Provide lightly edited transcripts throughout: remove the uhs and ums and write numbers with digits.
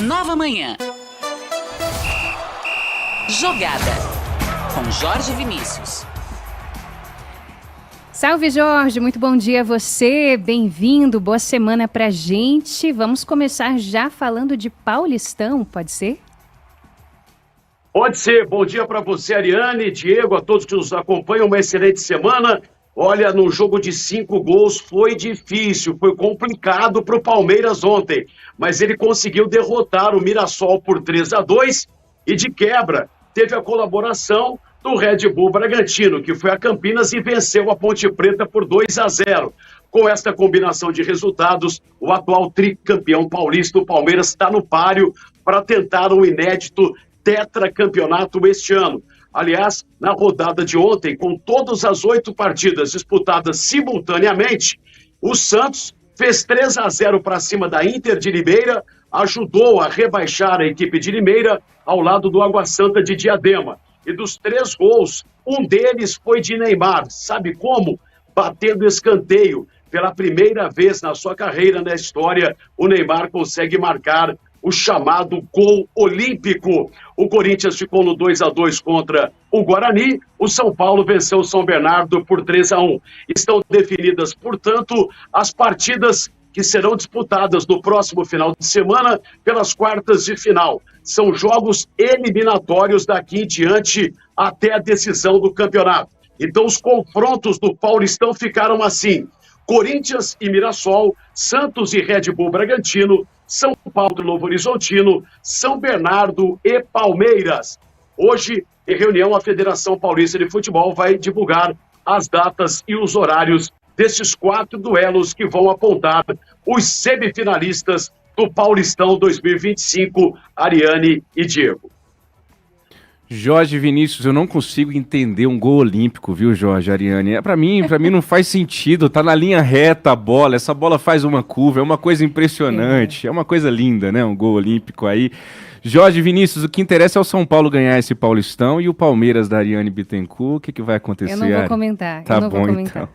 Nova Manhã. Jogada com Jorge Vinícius. Salve, Jorge, muito bom dia a você, bem-vindo, boa semana pra gente. Vamos começar já falando de Paulistão, pode ser? Pode ser, bom dia para você, Ariane, Diego, a todos que nos acompanham, uma excelente semana. Olha, no jogo de 5 gols foi difícil, foi complicado para o Palmeiras ontem, mas ele conseguiu derrotar o Mirassol por 3-2 e de quebra teve a colaboração do Red Bull Bragantino, que foi a Campinas e venceu a Ponte Preta por 2-0. Com esta combinação de resultados, o atual tricampeão paulista, o Palmeiras, está no páreo para tentar um inédito tetracampeonato este ano. Aliás, na rodada de ontem, com todas as 8 partidas disputadas simultaneamente, o Santos fez 3-0 para cima da Inter de Limeira, ajudou a rebaixar a equipe de Limeira ao lado do Água Santa de Diadema. E dos 3 gols, um deles foi de Neymar. Sabe como? Batendo escanteio. Pela primeira vez na sua carreira, na história, o Neymar consegue marcar o chamado gol olímpico. O Corinthians ficou no 2-2 contra o Guarani, o São Paulo venceu o São Bernardo por 3-1. Estão definidas, portanto, as partidas que serão disputadas no próximo final de semana pelas quartas de final. São jogos eliminatórios daqui em diante até a decisão do campeonato. Então os confrontos do Paulistão ficaram assim: Corinthians e Mirassol, Santos e Red Bull Bragantino, São Paulo e Novo Horizontino, São Bernardo e Palmeiras. Hoje, em reunião, a Federação Paulista de Futebol vai divulgar as datas e os horários desses 4 duelos que vão apontar os semifinalistas do Paulistão 2025, Ariane e Diego. Jorge Vinícius, eu não consigo entender um gol olímpico, viu, Jorge, Ariane? Pra mim não faz sentido, tá na linha reta a bola, essa bola faz uma curva, é uma coisa impressionante, é uma coisa linda, né, um gol olímpico aí. Jorge Vinícius, o que interessa é o São Paulo ganhar esse Paulistão e o Palmeiras da Ariane Bittencourt, o que vai acontecer? Eu não vou comentar, Tá bom, então.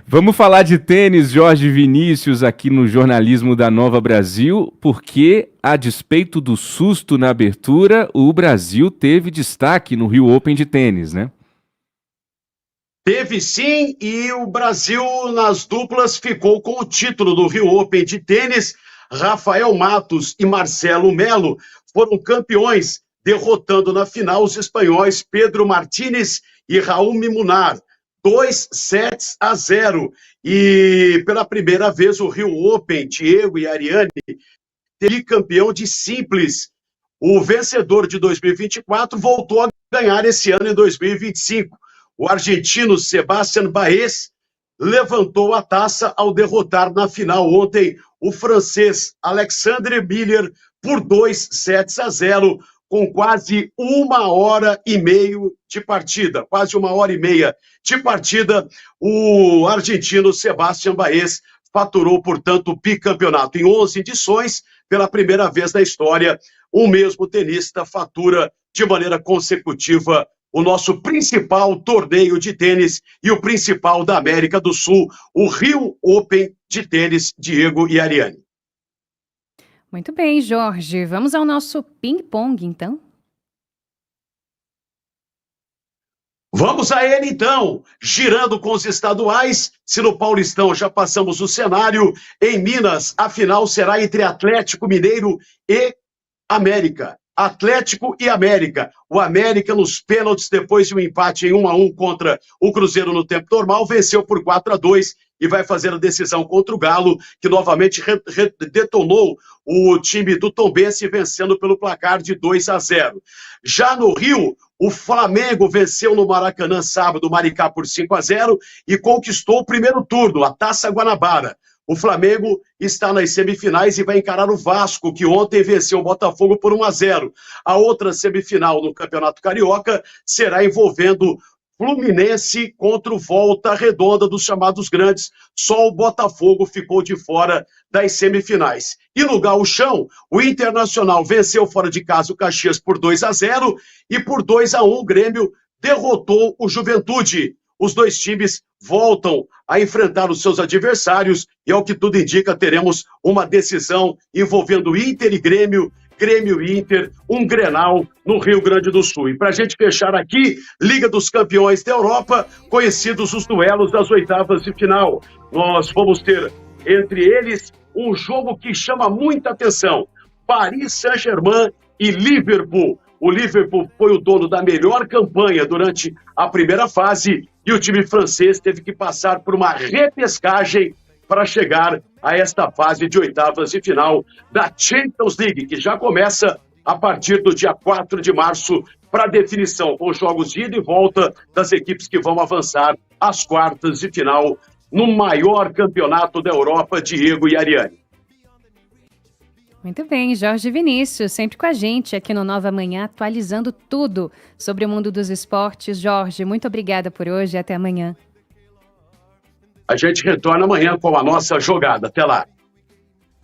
Vamos falar de tênis, Jorge Vinícius, aqui no jornalismo da Nova Brasil, porque, a despeito do susto na abertura, o Brasil teve destaque no Rio Open de tênis, né? Teve sim, e o Brasil nas duplas ficou com o título do Rio Open de tênis. Rafael Matos e Marcelo Melo foram campeões, derrotando na final os espanhóis Pedro Martínez e Raul Mimunar, 2-0. E pela primeira vez o Rio Open, Diego e Ariane, teve campeão de simples. O vencedor de 2024 voltou a ganhar esse ano em 2025. O argentino Sebastián Baez levantou a taça ao derrotar na final ontem o francês Alexandre Miller por 2-0, com quase 1h30 de partida. Quase 1h30 de partida, o argentino Sebastián Baez faturou, portanto, o bicampeonato. Em 11 edições, pela primeira vez na história, o mesmo tenista fatura de maneira consecutiva o nosso principal torneio de tênis e o principal da América do Sul, o Rio Open de tênis, Diego e Ariane. Muito bem, Jorge. Vamos ao nosso ping-pong, então? Vamos a ele, então. Girando com os estaduais, se no Paulistão já passamos o cenário, em Minas, a final será entre Atlético Mineiro e América. Atlético e América. O América, nos pênaltis, depois de um empate em 1-1 contra o Cruzeiro no tempo normal, venceu por 4-2 e vai fazer a decisão contra o Galo, que novamente detonou o time do Tombense, vencendo pelo placar de 2-0. Já no Rio, o Flamengo venceu no Maracanã sábado, Maricá, por 5-0 e conquistou o primeiro turno, a Taça Guanabara. O Flamengo está nas semifinais e vai encarar o Vasco, que ontem venceu o Botafogo por 1-0. A outra semifinal no Campeonato Carioca será envolvendo Fluminense contra o Volta Redonda dos chamados grandes. Só o Botafogo ficou de fora das semifinais. E no Gauchão, o Internacional venceu fora de casa o Caxias por 2-0 e por 2-1 o Grêmio derrotou o Juventude. Os dois times voltam a enfrentar os seus adversários e, ao que tudo indica, teremos uma decisão envolvendo Inter e Grêmio, Grêmio e Inter, um Grenal no Rio Grande do Sul. E para a gente fechar aqui, Liga dos Campeões da Europa, conhecidos os duelos das oitavas de final. Nós vamos ter, entre eles, um jogo que chama muita atenção, Paris Saint-Germain e Liverpool. O Liverpool foi o dono da melhor campanha durante a primeira fase e o time francês teve que passar por uma repescagem para chegar a esta fase de oitavas de final da Champions League, que já começa a partir do dia 4 de março para definição, com jogos de ida e volta das equipes que vão avançar às quartas de final no maior campeonato da Europa, Diego e Ariane. Muito bem, Jorge Vinícius, sempre com a gente aqui no Nova Manhã, atualizando tudo sobre o mundo dos esportes. Jorge, muito obrigada por hoje e até amanhã. A gente retorna amanhã com a nossa jogada. Até lá.